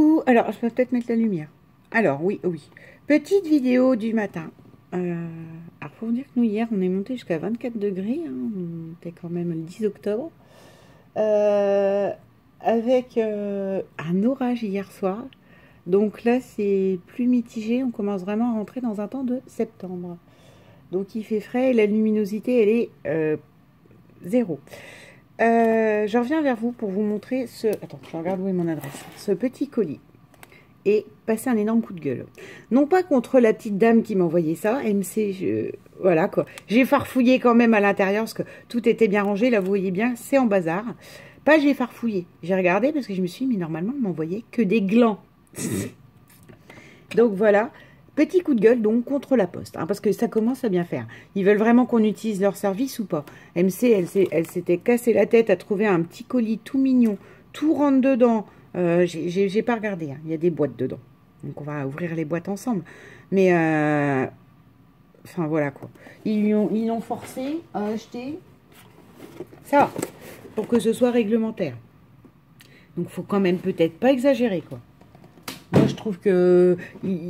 Coucou, alors je peux peut-être mettre la lumière. Alors oui, oui, petite vidéo du matin. Alors pour vous dire que nous hier on est monté jusqu'à 24 degrés, hein, on était quand même le 10 octobre, avec un orage hier soir. Donc là c'est plus mitigé, on commence vraiment à rentrer dans un temps de septembre. Donc il fait frais et la luminosité elle est zéro. Je reviens vers vous pour vous montrer ce... Attends, je regarde où est mon adresse. Ce petit colis. Et passer un énorme coup de gueule. Non pas contre la petite dame qui m'a envoyé ça, MC, voilà quoi. J'ai farfouillé quand même à l'intérieur parce que tout était bien rangé. Là, vous voyez bien, c'est en bazar. Pas j'ai farfouillé. J'ai regardé parce que je me suis dit, mais normalement, on m'envoyait que des glands. Donc voilà. Petit coup de gueule donc contre la poste, hein, parce que ça commence à bien faire. Ils veulent vraiment qu'on utilise leur service ou pas? MC, elle s'était cassé la tête à trouver un petit colis tout mignon, tout rentre dedans. J'ai pas regardé, hein. Il y a des boîtes dedans. Donc on va ouvrir les boîtes ensemble. Mais, enfin voilà quoi. Ils l'ont forcé à acheter ça, pour que ce soit réglementaire. Donc faut quand même peut-être pas exagérer quoi. Moi, je trouve que,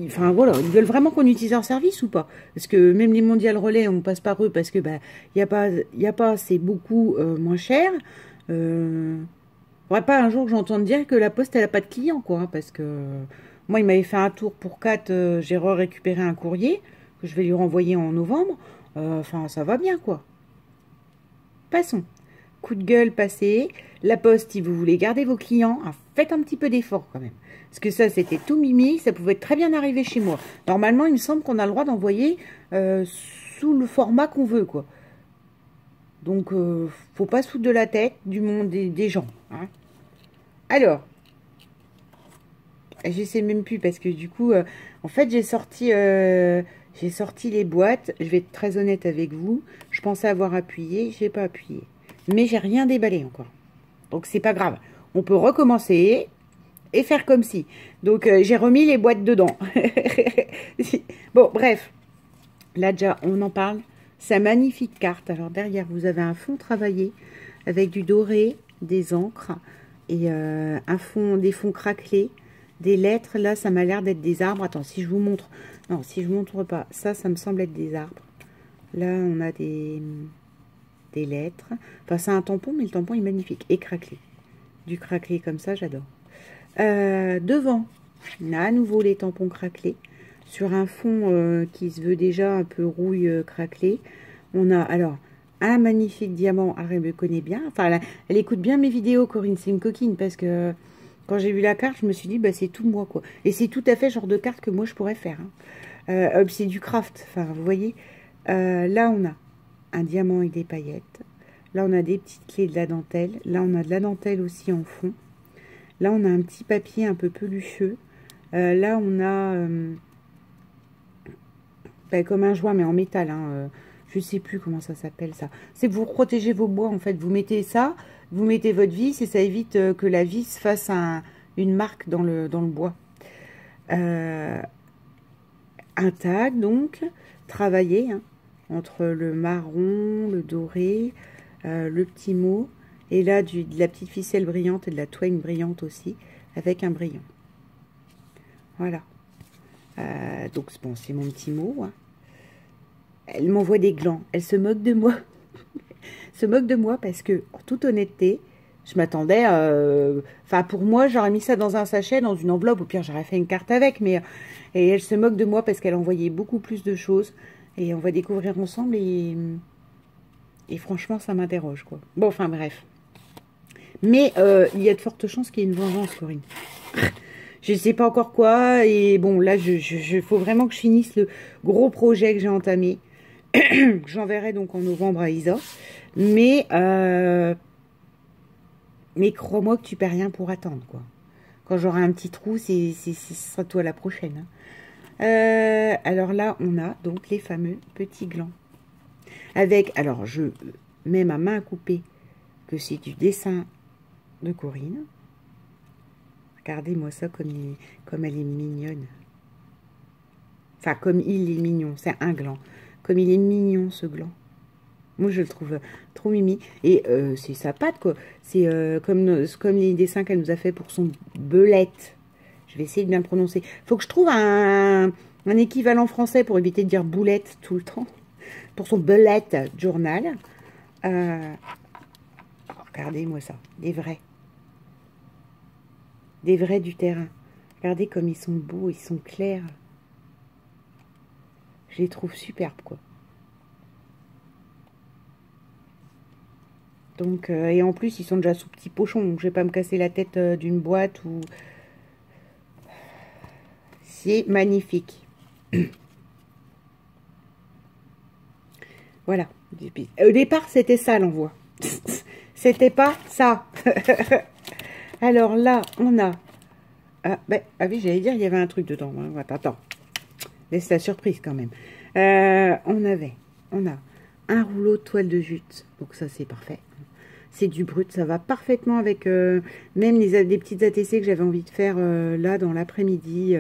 enfin voilà, ils veulent vraiment qu'on utilise leur service ou pas? Parce que même les mondiales relais, on passe par eux parce que bah y a pas, c'est beaucoup moins cher. Faudrait pas un jour que j'entende dire que la poste elle a pas de clients quoi, hein, parce que moi il m'avait fait un tour pour 4, j'ai récupéré un courrier que je vais lui renvoyer en novembre. Enfin ça va bien quoi. Passons. Coup de gueule passé. La poste, si vous voulez garder vos clients, hein, faites un petit peu d'effort quand même. Parce que ça, c'était tout mimi. Ça pouvait très bien arriver chez moi. Normalement, il me semble qu'on a le droit d'envoyer sous le format qu'on veut, quoi. Donc, faut pas se foutre de la tête du monde des gens. Hein. Alors, je sais même plus parce que du coup, en fait, j'ai sorti les boîtes. Je vais être très honnête avec vous. Je pensais avoir appuyé, j'ai pas appuyé. Mais j'ai rien déballé encore. Donc c'est pas grave. On peut recommencer et faire comme si. Donc j'ai remis les boîtes dedans. Bon, bref. Là déjà, on en parle. Sa magnifique carte. Alors derrière, vous avez un fond travaillé avec du doré, des encres et des fonds craquelés, des lettres. Là, ça m'a l'air d'être des arbres. Attends, si je vous montre. Non, si je vous montre pas. Ça me semble être des arbres. Là, on a des lettres. Enfin, c'est un tampon, mais le tampon est magnifique. Et craquelé. Du craquelé comme ça, j'adore. Devant, on a à nouveau les tampons craquelés. Sur un fond qui se veut déjà un peu rouille craquelé. On a alors un magnifique diamant. Ah, elle me connaît bien. Enfin, elle écoute bien mes vidéos, Corinne. C'est une coquine parce que quand j'ai vu la carte, je me suis dit, bah, c'est tout moi, quoi. Et c'est tout à fait le genre de carte que moi, je pourrais faire. Hein. C'est du craft. Enfin, vous voyez. Là, on a un diamant avec des paillettes. Là, on a des petites clés de la dentelle. Là, on a de la dentelle aussi en fond. Là, on a un petit papier un peu pelucheux. Là, on a comme un joint, mais en métal. Hein. Je ne sais plus comment ça s'appelle, ça. C'est pour protéger vos bois, en fait. Vous mettez ça, vous mettez votre vis, et ça évite que la vis fasse une marque dans le bois. Un tag, donc, travaillé, hein, entre le marron, le doré, le petit mot, et là de la petite ficelle brillante et de la toile brillante aussi, avec un brillant. Voilà. Donc bon, c'est mon petit mot. Hein. Elle m'envoie des glands. Elle se moque de moi. Se moque de moi parce que, en toute honnêteté, je m'attendais à... Enfin, pour moi, j'aurais mis ça dans un sachet, dans une enveloppe, au pire, j'aurais fait une carte avec, mais... Et elle se moque de moi parce qu'elle envoyait beaucoup plus de choses. Et on va découvrir ensemble et franchement, ça m'interroge, quoi. Bon, enfin, bref. Mais il y a de fortes chances qu'il y ait une vengeance, Corinne. Je ne sais pas encore quoi. Et bon, là, faut vraiment que je finisse le gros projet que j'ai entamé. J'enverrai donc en novembre à Isa. Mais crois-moi que tu perds rien pour attendre, quoi. Quand j'aurai un petit trou, ce sera toi la prochaine. Hein. Alors là, on a donc les fameux petits glands. Avec, alors, je mets ma main à couper que c'est du dessin de Corinne. Regardez-moi ça comme elle est mignonne. Enfin, comme il est mignon. C'est un gland. Comme il est mignon, ce gland. Moi, je le trouve trop mimi. Et c'est sa patte, quoi. C'est comme les dessins qu'elle nous a fait pour son belette. Je vais essayer de bien le prononcer. Faut que je trouve un équivalent français pour éviter de dire boulette tout le temps. Pour son bullet journal. Regardez-moi ça. Des vrais. Des vrais du terrain. Regardez comme ils sont beaux, ils sont clairs. Je les trouve superbes, quoi. Donc, et en plus, ils sont déjà sous petit pochon. Donc, je vais pas me casser la tête d'une boîte ou... C'est magnifique. Voilà. Au départ, c'était ça l'envoi. C'était pas ça. Alors là, on a... Ah, ben, ah oui, j'allais dire, il y avait un truc dedans. Attends. Laisse la surprise quand même. On a un rouleau de toile de jute. Donc ça, c'est parfait. C'est du brut. Ça va parfaitement avec même les petites ATC que j'avais envie de faire là dans l'après-midi.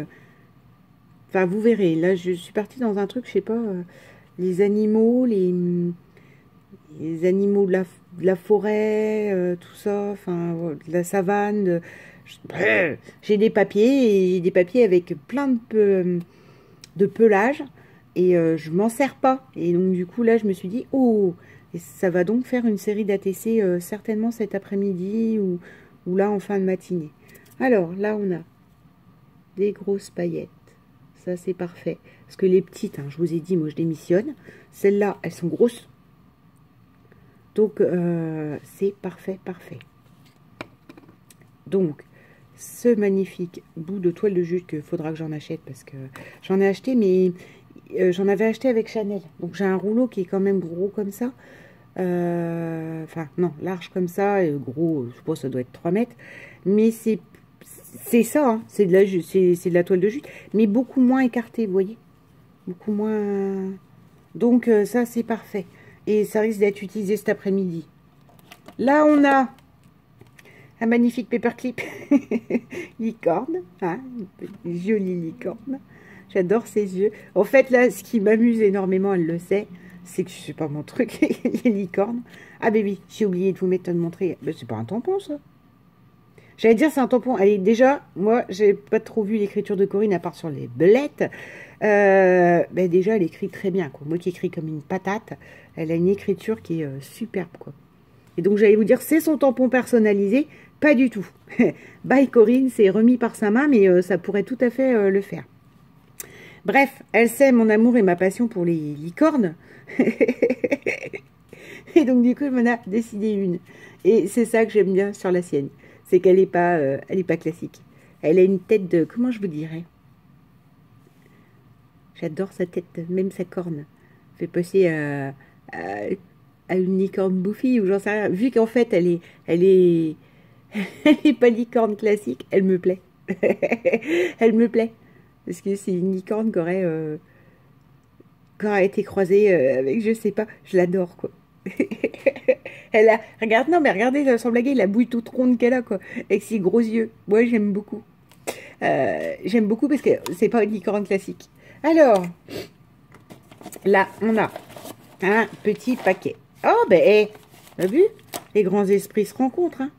Enfin, vous verrez. Là, je suis partie dans un truc, je sais pas, les animaux, les animaux de la forêt, tout ça, enfin, de la savane. J'ai des papiers, et j'ai des papiers avec plein de pelage, et je m'en sers pas. Et donc, du coup, là, je me suis dit, oh, et ça va donc faire une série d'ATC certainement cet après-midi ou là en fin de matinée. Alors, là, on a des grosses paillettes. Ça, c'est parfait. Parce que les petites, hein, je vous ai dit, moi, je démissionne. Celles-là, elles sont grosses. Donc, c'est parfait, parfait. Donc, ce magnifique bout de toile de jute qu'il faudra que j'en achète parce que j'en ai acheté, mais j'en avais acheté avec Chanel. Donc, j'ai un rouleau qui est quand même gros comme ça. Enfin, non, large comme ça, et gros, je pense que ça doit être 3 mètres. Mais c'est ça, hein, c'est de la toile de jute, mais beaucoup moins écarté, vous voyez. Beaucoup moins... Donc, ça, c'est parfait. Et ça risque d'être utilisé cet après-midi. Là, on a un magnifique paperclip. Licorne. Hein, une jolie licorne. J'adore ses yeux. En fait, là, ce qui m'amuse énormément, elle le sait, c'est que je sais pas mon truc, les licornes. Ah, baby, j'ai oublié de vous mettre, de montrer. Ben, c'est pas un tampon, ça. J'allais dire c'est un tampon. Allez, déjà, moi, j'ai pas trop vu l'écriture de Corinne à part sur les belettes. Ben déjà, elle écrit très bien, quoi. Moi qui écris comme une patate, elle a une écriture qui est superbe, quoi. Et donc, j'allais vous dire, c'est son tampon personnalisé. Pas du tout. Bye Corinne, c'est remis par sa main, mais ça pourrait tout à fait le faire. Bref, elle sait mon amour et ma passion pour les licornes. Et donc, du coup, elle m'en a décidé une. Et c'est ça que j'aime bien sur la sienne. C'est qu'elle n'est pas, classique. Elle a une tête de... Comment je vous dirais? J'adore sa tête, même sa corne. Fait passer à une licorne bouffie ou j'en sais rien. Vu qu'en fait, elle est pas licorne classique, elle me plaît. Elle me plaît. Parce que c'est une licorne qui aurait été croisée avec, je sais pas, je l'adore, quoi. Elle a, regarde, non mais regardez, sans blaguer, la bouille toute ronde qu'elle a, quoi, avec ses gros yeux. Moi, j'aime beaucoup. J'aime beaucoup parce que c'est pas une licorne classique. Alors, là, on a un petit paquet. Oh, ben, hey, t'as vu? Les grands esprits se rencontrent, hein.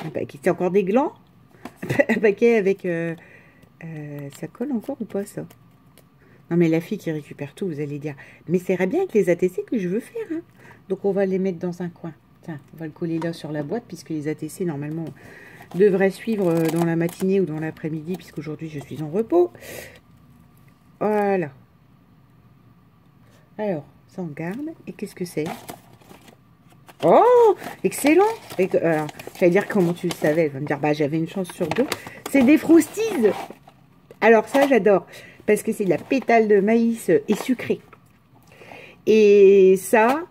Un paquet, c'est encore des glands. Un paquet avec... ça colle encore ou pas, ça? Non, mais la fille qui récupère tout, vous allez dire, mais c'est bien avec les ATC que je veux faire, hein. Donc, on va les mettre dans un coin. Tiens, on va le coller là sur la boîte, puisque les ATC, normalement, devraient suivre dans la matinée ou dans l'après-midi, puisqu'aujourd'hui, je suis en repos. Voilà. Alors, ça on garde. Et qu'est-ce que c'est? Oh, excellent. Alors, j'allais dire comment tu le savais. Elle va me dire, bah, j'avais une chance sur deux. C'est des Frosties. Alors, ça, j'adore. Parce que c'est de la pétale de maïs et sucrée. Et ça,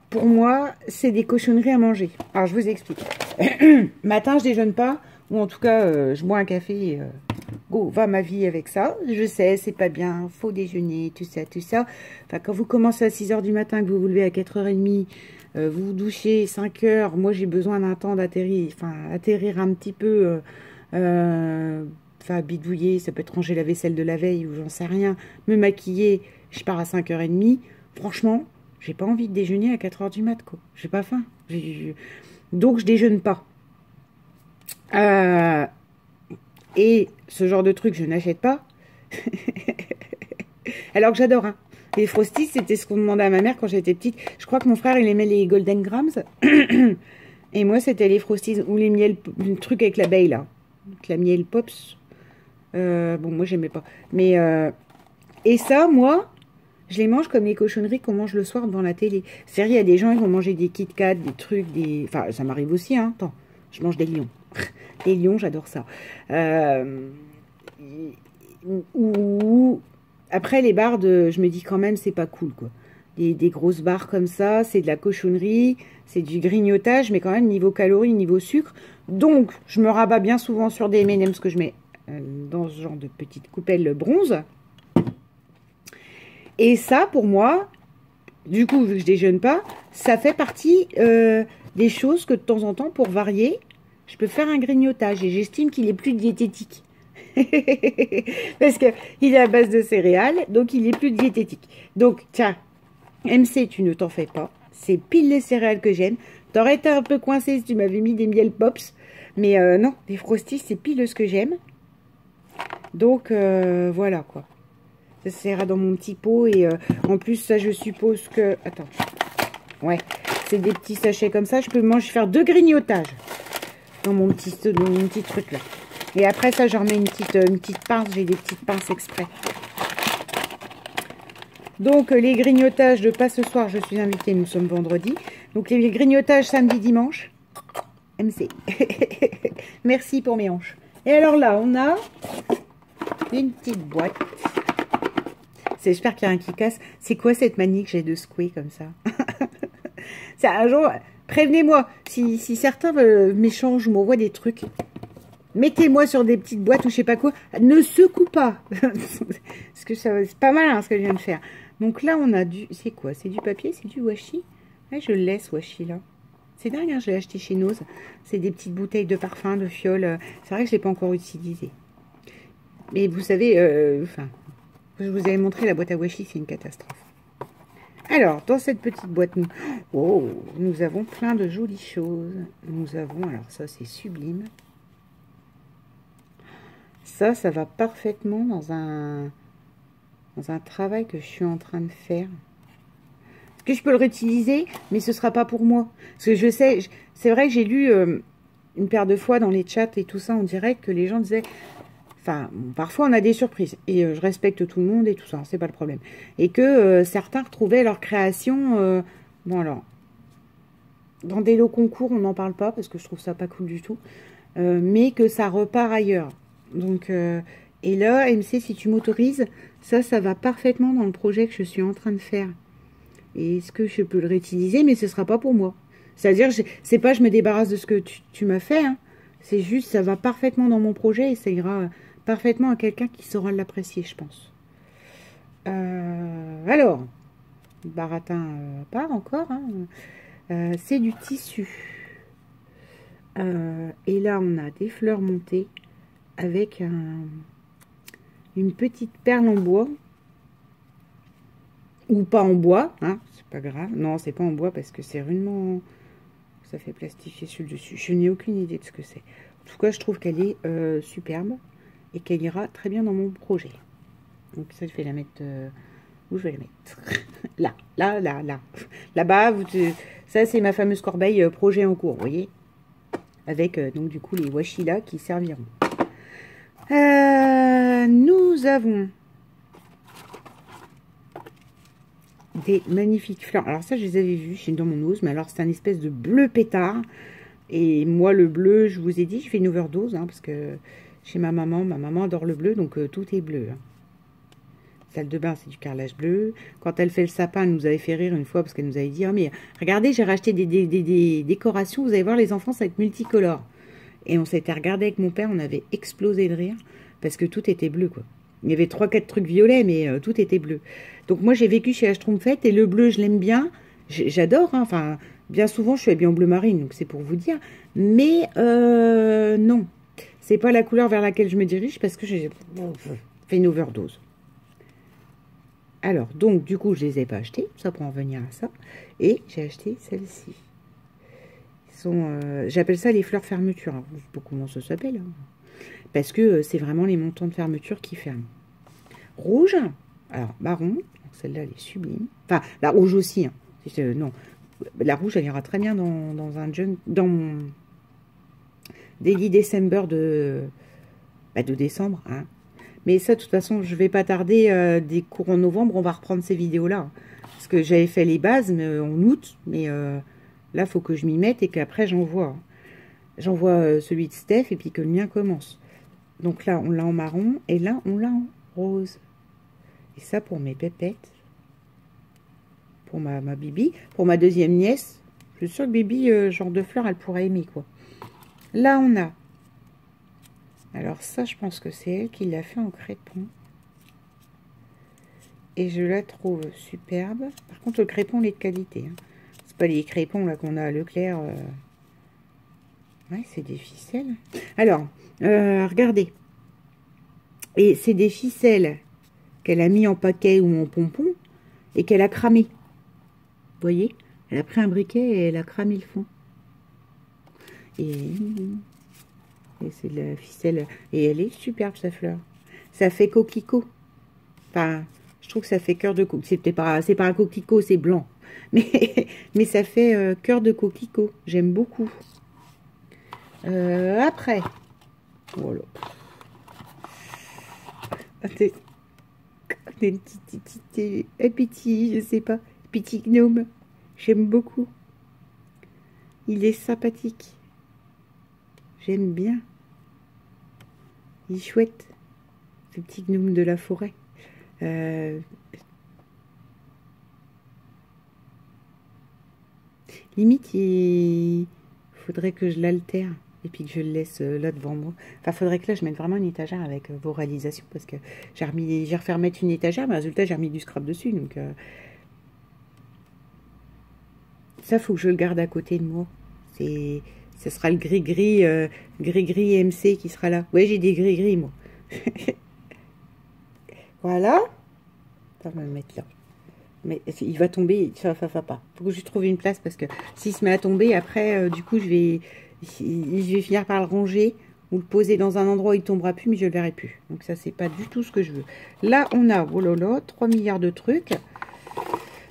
pour moi, c'est des cochonneries à manger. Alors, je vous explique. Matin, je déjeune pas. Ou en tout cas, je bois un café. Go, va ma vie avec ça. Je sais, c'est pas bien. Faut déjeuner, tout ça, tout ça. Enfin, quand vous commencez à 6 h du matin, que vous vous levez à 4 h 30, vous vous douchez 5 h. Moi, j'ai besoin d'un temps d'atterrir. Enfin, atterrir un petit peu. Enfin, bidouiller, ça peut être ranger la vaisselle de la veille ou j'en sais rien. Me maquiller, je pars à 5 h 30. Franchement, j'ai pas envie de déjeuner à 4 h du mat, quoi. J'ai pas faim. Donc, je déjeune pas. Et ce genre de truc, je n'achète pas. Alors que j'adore, hein. Les Frosties, c'était ce qu'on demandait à ma mère quand j'étais petite. Je crois que mon frère, il aimait les Golden Grams. Et moi, c'était les Frosties ou les miel, le truc avec l'abeille, là. Avec la miel pops. Bon, moi, j'aimais pas. Mais, et ça, moi, je les mange comme les cochonneries qu'on mange le soir devant la télé. C'est-à-dire, il y a des gens qui vont manger des Kit Kat, des trucs, des... Enfin, ça m'arrive aussi, hein. Attends, je mange des lions. Les lions, j'adore ça. Ou... Après, les barres de... Je me dis quand même, c'est pas cool, quoi. Des grosses barres comme ça, c'est de la cochonnerie, c'est du grignotage, mais quand même, niveau calories, niveau sucre. Donc, je me rabats bien souvent sur des M&M's que je mets dans ce genre de petite coupelle bronze. Et ça, pour moi, du coup, vu que je déjeune pas, ça fait partie des choses que de temps en temps, pour varier, je peux faire un grignotage. Et j'estime qu'il est plus diététique. Parce qu'il est à base de céréales, donc il est plus diététique. Donc, tiens, MC, tu ne t'en fais pas. C'est pile les céréales que j'aime. T'aurais été un peu coincé si tu m'avais mis des miel pops. Mais non, les Frosties, c'est pile ce que j'aime. Donc, voilà, quoi. Ça sera dans mon petit pot. Et en plus, ça, je suppose que... Attends. Ouais, c'est des petits sachets comme ça. Je peux faire 2 grignotages dans mon petit truc, là. Et après ça, je remets une petite pince. J'ai des petites pinces exprès. Donc, les grignotages de pas ce soir, je suis invitée, nous sommes vendredi. Donc, les grignotages samedi, dimanche. MC. Merci pour mes hanches. Et alors là, on a une petite boîte. J'espère qu'il y a un qui casse. C'est quoi cette manie que j'ai de secouer comme ça? C'est un jour, prévenez-moi. Si certains m'échangent ou m'envoient des trucs, mettez-moi sur des petites boîtes ou je sais pas quoi. Ne secoue pas. Parce que c'est pas mal, hein, ce que je viens de faire. Donc là, on a du... C'est quoi? C'est du papier? C'est du washi? Ouais, je le laisse, washi, là. C'est dingue, hein, je l'ai acheté chez Nose. C'est des petites bouteilles de parfum, de fioles. C'est vrai que je ne l'ai pas encore utilisé. Mais vous savez, je vous avais montré la boîte à washi, c'est une catastrophe. Alors, dans cette petite boîte, nous avons plein de jolies choses. Nous avons, alors ça, c'est sublime. Ça va parfaitement dans un travail que je suis en train de faire. Est-ce que je peux le réutiliser, mais ce ne sera pas pour moi. Parce que je sais, c'est vrai que j'ai lu une paire de fois dans les chats et tout ça en direct que les gens disaient... Enfin, parfois on a des surprises. Et je respecte tout le monde et tout ça, c'est pas le problème. Et que certains retrouvaient leur création... bon alors, dans des lots concours, on n'en parle pas parce que je trouve ça pas cool du tout. Mais que ça repart ailleurs. Donc, et là, MC, si tu m'autorises, ça va parfaitement dans le projet que je suis en train de faire. Et est-ce que je peux le réutiliser? Mais ce ne sera pas pour moi. C'est-à-dire, c'est pas je me débarrasse de ce que tu m'as fait. Hein. C'est juste, ça va parfaitement dans mon projet et ça ira parfaitement à quelqu'un qui saura l'apprécier, je pense. Alors, baratin part encore. Hein. C'est du tissu. Et là, on a des fleurs montées avec une petite perle en bois. Ou pas en bois, hein, c'est pas grave. Non, c'est pas en bois parce que c'est rudement... Ça fait plastifier sur le dessus. Je n'ai aucune idée de ce que c'est. En tout cas, je trouve qu'elle est superbe et qu'elle ira très bien dans mon projet. Donc ça, je vais la mettre... où je vais la mettre? Là. Là-bas, ça, c'est ma fameuse corbeille projet en cours, vous voyez? Avec, donc, du coup, les washi là qui serviront. Nous avons... des magnifiques fleurs. Alors ça, je les avais vues chez dans mon Nose, mais alors c'est un espèce de bleu pétard. Et moi, le bleu, je vous ai dit, je fais une overdose, hein, parce que chez ma maman adore le bleu, donc tout est bleu. Hein. Salle de bain, c'est du carrelage bleu. Quand elle fait le sapin, elle nous avait fait rire une fois, parce qu'elle nous avait dit, oh, mais regardez, j'ai racheté des décorations, vous allez voir, les enfants, ça va être multicolore. Et on s'était regardé avec mon père, on avait explosé de rire, parce que tout était bleu, quoi. Il y avait 3-4 trucs violets, mais tout était bleu. Donc moi, j'ai vécu chez Schtroumpfette et le bleu, je l'aime bien. J'adore, hein. Enfin, bien souvent, je suis habillée en bleu marine, donc c'est pour vous dire. Mais non, c'est pas la couleur vers laquelle je me dirige parce que j'ai fait une overdose. Alors, donc, du coup, je les ai pas achetés, ça pour en venir à ça. Et j'ai acheté celles-ci. J'appelle ça les fleurs fermeture. Hein. Je sais pas comment ça s'appelle. Hein. Parce que c'est vraiment les montants de fermeture qui ferment. Rouge, alors marron, celle-là elle est sublime. Enfin, la rouge aussi, hein. Non, la rouge elle ira très bien dans un junk, dans mon Daily December de décembre, hein. Mais ça, de toute façon, je vais pas tarder. Des cours en novembre, on va reprendre ces vidéos-là. Hein. Parce que j'avais fait les bases en août, mais là, il faut que je m'y mette et qu'après, j'envoie. Hein. J'envoie celui de Steph et puis que le mien commence. Donc là, on l'a en marron et là, on l'a en rose. Et ça, pour mes pépettes, pour ma Bibi, pour ma deuxième nièce, je suis sûre que Bibi, genre de fleurs, elle pourrait aimer, quoi. Là, on a... Alors ça, je pense que c'est elle qui l'a fait en crépon. Et je la trouve superbe. Par contre, le crépon, il est de qualité. Hein. C'est pas les crépons là qu'on a à Leclerc. Ouais, c'est des ficelles. Alors, regardez. Et c'est des ficelles qu'elle a mis en paquet ou en pompon et qu'elle a cramé. Vous voyez? Elle a pris un briquet et elle a cramé le fond. Et c'est de la ficelle. Et elle est superbe, sa fleur. Ça fait coquelicot. Enfin, je trouve que ça fait cœur de coquelicot. C'est pas un coquelicot, c'est blanc. Mais ça fait cœur de coquelicot. J'aime beaucoup. Après. Voilà. Un petit, je sais pas. Petit gnome. J'aime beaucoup. Il est sympathique. J'aime bien. Il est chouette. Ce petit gnome de la forêt. Limite, il faudrait que je l'altère et puis que je le laisse là devant moi. Enfin, faudrait que là, je mette vraiment une étagère avec vos réalisations parce que j'ai refait remettre une étagère, mais résultat, j'ai remis du scrap dessus. Donc, ça, faut que je le garde à côté de moi. Ce sera le gris-gris MC qui sera là. Ouais, j'ai des gris-gris, moi. Voilà. On va me le mettre là. Mais il va tomber, ça va pas. Faut que je trouve une place parce que s'il se met à tomber, après, du coup, je vais finir par le ranger ou le poser dans un endroit où il tombera plus, mais je le verrai plus. Donc ça, c'est pas du tout ce que je veux. Là, on a, oh là là, 3 milliards de trucs.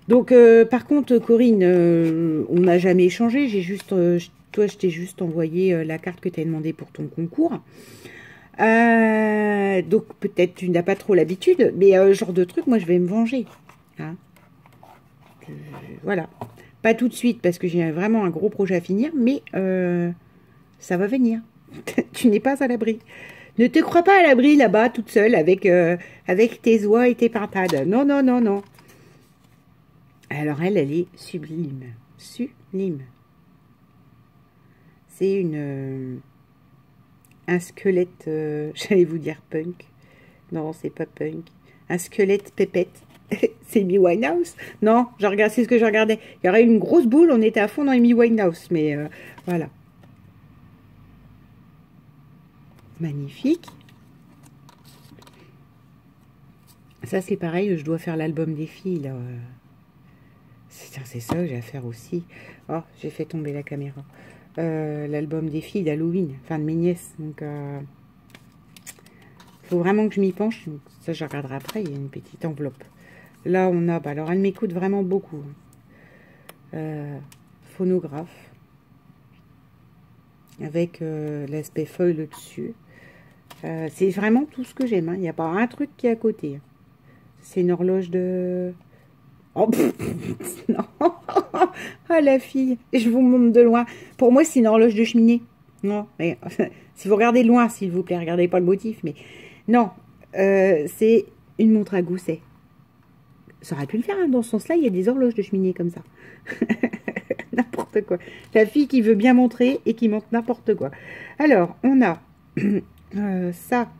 Donc, par contre, Corinne, on n'a jamais échangé. J'ai juste, toi, je t'ai juste envoyé la carte que tu as demandé pour ton concours. Donc, peut-être tu n'as pas trop l'habitude, mais genre de truc, moi, je vais me venger. Hein. Voilà. Pas tout de suite, parce que j'ai vraiment un gros projet à finir, mais ça va venir. Tu n'es pas à l'abri. Ne te crois pas à l'abri, là-bas, toute seule, avec tes oies et tes pintades. Non, non, non, non. Alors, elle est sublime. Sublime. C'est un squelette, j'allais vous dire punk. Non, c'est pas punk. Un squelette pépette. C'est Amy Winehouse? Non, c'est ce que je regardais. Il y aurait une grosse boule, on était à fond dans Amy Winehouse, mais voilà. Magnifique. Ça, c'est pareil, je dois faire l'album des filles, là. C'est ça que j'ai à faire aussi. Oh, j'ai fait tomber la caméra. L'album des filles d'Halloween, enfin de mes nièces. Donc, faut vraiment que je m'y penche. Donc, ça, je regarderai après. Il y a une petite enveloppe. Là, on a... Bah, alors, elle m'écoute vraiment beaucoup. Phonographe. Avec l'aspect feuille dessus. C'est vraiment tout ce que j'aime. Hein. Il n'y a pas un truc qui est à côté. C'est une horloge de... Oh, non. Ah, la fille. Je vous montre de loin. Pour moi, c'est une horloge de cheminée. Non, mais si vous regardez de loin, s'il vous plaît, regardez pas le motif, mais non, c'est une montre à gousset. Ça aurait pu le faire, hein. Dans ce sens-là, il y a des horloges de cheminée comme ça. N'importe quoi. La fille qui veut bien montrer et qui montre n'importe quoi. Alors, on a ça.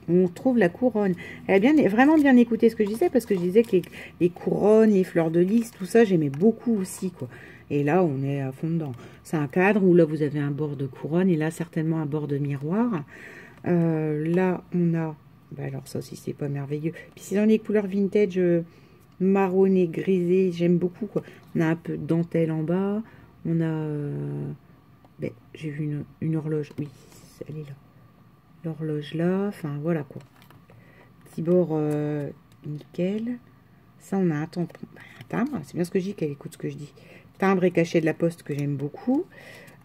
On trouve la couronne. Elle a vraiment bien écouté ce que je disais, parce que je disais que les couronnes, les fleurs de lys, tout ça, j'aimais beaucoup aussi, quoi. Et là, on est à fond dedans. C'est un cadre où là, vous avez un bord de couronne, et là, certainement un bord de miroir. Là, on a... Bah alors, ça aussi, c'est pas merveilleux. Puis, c'est dans les couleurs vintage marronné, grisé, j'aime beaucoup, quoi. On a un peu de dentelle en bas. On a... Ben, j'ai vu une horloge. Oui, elle est là. l'horloge là, enfin voilà quoi. Petit bord nickel. Ça, on a un tampon, un timbre, c'est bien ce que je dis, qu'elle écoute ce que je dis. Timbre et cachet de la poste que j'aime beaucoup.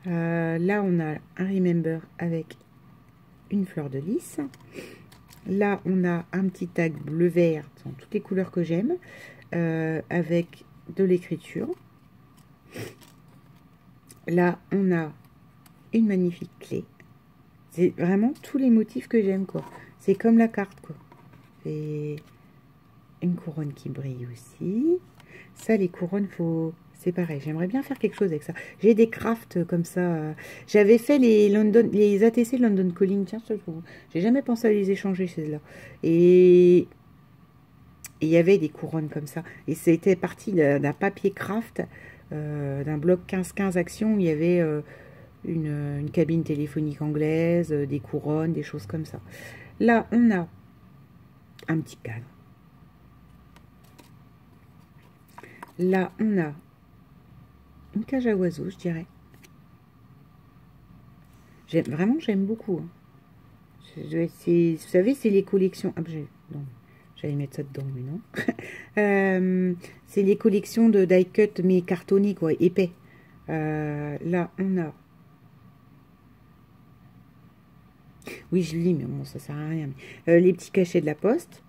Là, on a un Remember avec une fleur de lys. Là, on a un petit tag bleu-vert dans toutes les couleurs que j'aime, avec de l'écriture. Là, on a une magnifique clé. C'est vraiment tous les motifs que j'aime, quoi. C'est comme la carte, quoi. C'est une couronne qui brille aussi. Ça, les couronnes, c'est pareil. J'aimerais bien faire quelque chose avec ça. J'ai des crafts comme ça. J'avais fait les ATC London Calling. Tiens, j'ai jamais pensé à les échanger, celles-là. Et il y avait des couronnes comme ça. Et c'était parti d'un papier craft, d'un bloc 15-15 actions. Où il y avait une cabine téléphonique anglaise, des couronnes, des choses comme ça. Là, on a un petit cadre. Là, on a une cage à oiseaux, je dirais. Vraiment, j'aime beaucoup. Hein. Vous savez, c'est les collections... Ah, j'allais mettre ça dedans, mais non. C'est les collections de die cut, mais cartonnés, quoi, épais. Là, on a... Oui, je lis, mais bon, ça sert à rien. Mais, les petits cachets de la poste,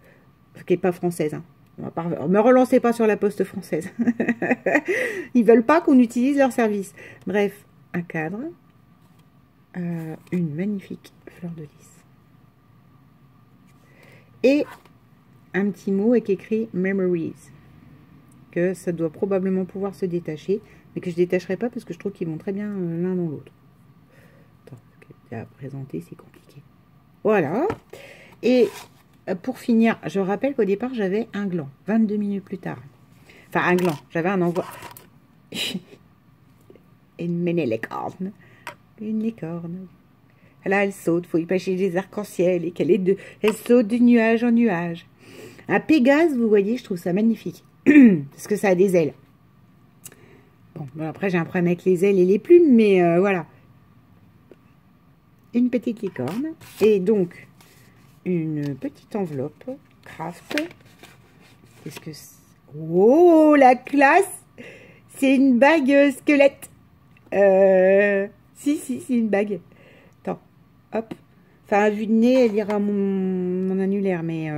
qui n'est pas française, hein. Me relancez pas sur la poste française. Ils veulent pas qu'on utilise leur service. Bref, un cadre. Une magnifique fleur de lys. Et un petit mot avec écrit Memories. Que ça doit probablement pouvoir se détacher. Mais que je ne détacherai pas parce que je trouve qu'ils vont très bien l'un dans l'autre. À présenter, c'est compliqué. Voilà. Et... pour finir, je rappelle qu'au départ, j'avais un gland. 22 minutes plus tard. Enfin, un gland. J'avais un envoi. Une licorne. Une licorne. Là, elle saute. Il faut y pêcher des arcs-en-ciel. Et elle saute de nuage en nuage. Un Pégase, vous voyez, je trouve ça magnifique. Parce que ça a des ailes. Bon, après, j'ai un problème avec les ailes et les plumes. Mais voilà. Une petite licorne. Et donc... une petite enveloppe craft. Qu'est-ce que c'est? Oh, la classe! C'est une bague squelette. Si, c'est une bague. Attends, hop. Enfin, à vue de nez, elle ira à mon annulaire, mais...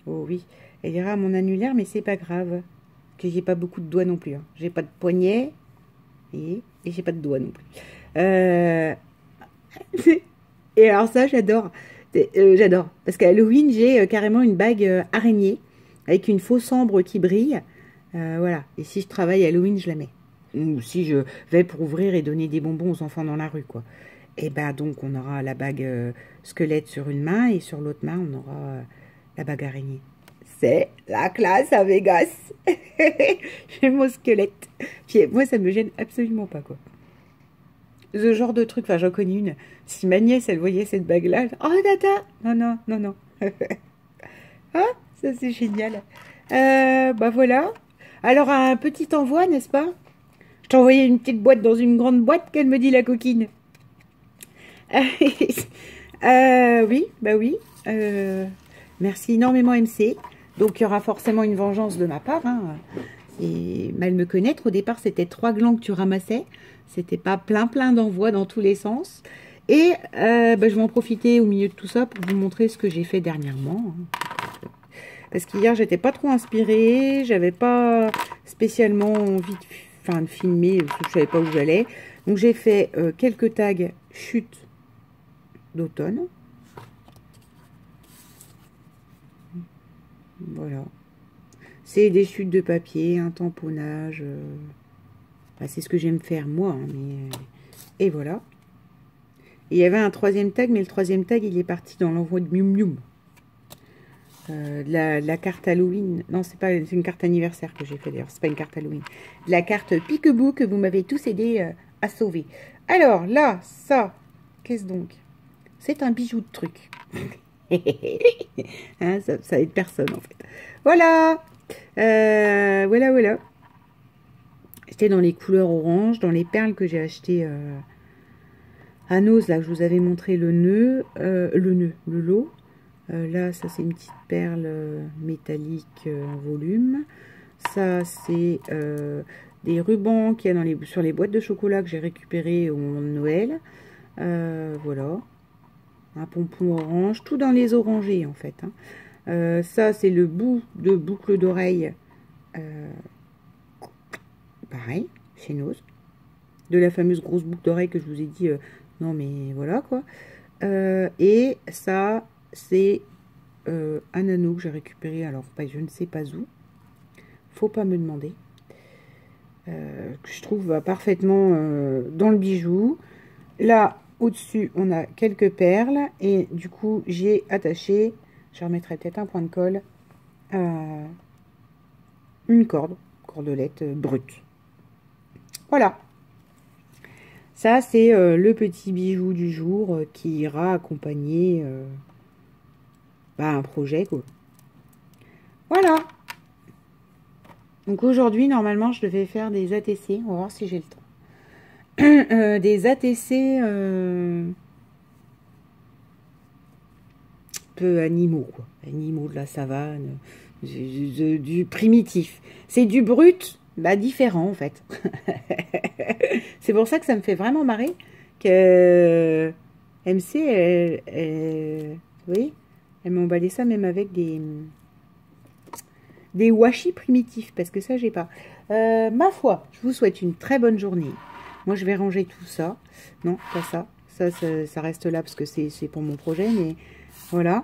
oh oui, elle ira à mon annulaire, mais c'est pas grave. Que j'ai pas beaucoup de doigts non plus. Hein. J'ai pas de poignet. Et j'ai pas de doigts non plus. Et alors ça, j'adore. J'adore. Parce qu'à Halloween, j'ai carrément une bague araignée avec une fausse ambre qui brille. Voilà. Et si je travaille à Halloween, je la mets. Ou si je vais pour ouvrir et donner des bonbons aux enfants dans la rue, quoi. Et ben donc, on aura la bague squelette sur une main et sur l'autre main, on aura la bague araignée. C'est la classe à Vegas. J'ai mon squelette. Puis moi, ça me gêne absolument pas, quoi. Ce genre de truc, enfin j'en connais une. Si ma nièce, elle voyait cette bague-là, oh tata, non. Ah, ça c'est génial. Bah voilà. Alors un petit envoi, n'est-ce pas? Je t'ai envoyé une petite boîte dans une grande boîte, qu'elle me dit la coquine. Oui, bah oui. Merci énormément MC. Donc il y aura forcément une vengeance de ma part. Hein. Et mal me connaître, au départ c'était 3 glands que tu ramassais. C'était pas plein d'envois dans tous les sens. Et je vais en profiter au milieu de tout ça pour vous montrer ce que j'ai fait dernièrement. Parce qu'hier, j'étais pas trop inspirée. J'avais pas spécialement envie de filmer, parce que je savais pas où j'allais. Donc j'ai fait quelques tags chute d'automne. Voilà. C'est des chutes de papier, un tamponnage. C'est ce que j'aime faire moi. Hein, mais... Et voilà. Et il y avait un 3e tag, mais le 3e tag, il est parti dans l'envoi de Mium Mium. La carte Halloween. Non, c'est une carte anniversaire que j'ai fait d'ailleurs. C'est pas une carte Halloween. La carte Peekaboo que vous m'avez tous aidé à sauver. Alors là, ça, qu'est-ce donc? C'est un bijou de truc. Hein, ça aide personne en fait. Voilà. Voilà. J'étais dans les couleurs orange, dans les perles que j'ai achetées à Nose, là, je vous avais montré le nœud, le lot. Là, ça, c'est une petite perle métallique en volume. Ça, c'est des rubans qu'il y a sur les boîtes de chocolat que j'ai récupérées au moment de Noël. Voilà. Un pompon orange, tout dans les orangés, en fait. Hein. Ça, c'est le bout de boucle d'oreille. Pareil, chez Nose. De la fameuse grosse boucle d'oreille que je vous ai dit, non mais voilà quoi. Et ça, c'est un anneau que j'ai récupéré, alors je ne sais pas où. Faut pas me demander. Que je trouve parfaitement dans le bijou. Là, au-dessus, on a quelques perles. Et du coup, j'ai attaché, je remettrai peut-être un point de colle, une cordelette brute. Voilà. Ça, c'est le petit bijou du jour qui ira accompagner un projet, quoi. Voilà. Donc aujourd'hui, normalement, je devais faire des ATC. On va voir si j'ai le temps. Des ATC peu animaux, quoi. Animaux de la savane, du primitif. C'est du brut, différent, en fait. C'est pour ça que ça me fait vraiment marrer que MC, vous voyez, elle m'a emballé ça même avec des washi primitifs, parce que ça, j'ai pas. Ma foi, je vous souhaite une très bonne journée. Moi, je vais ranger tout ça. Non, pas ça. Ça reste là parce que c'est pour mon projet, mais voilà.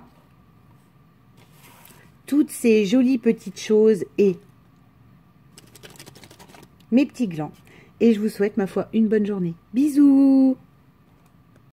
Toutes ces jolies petites choses et mes petits glands. Et je vous souhaite, ma foi, une bonne journée. Bisous!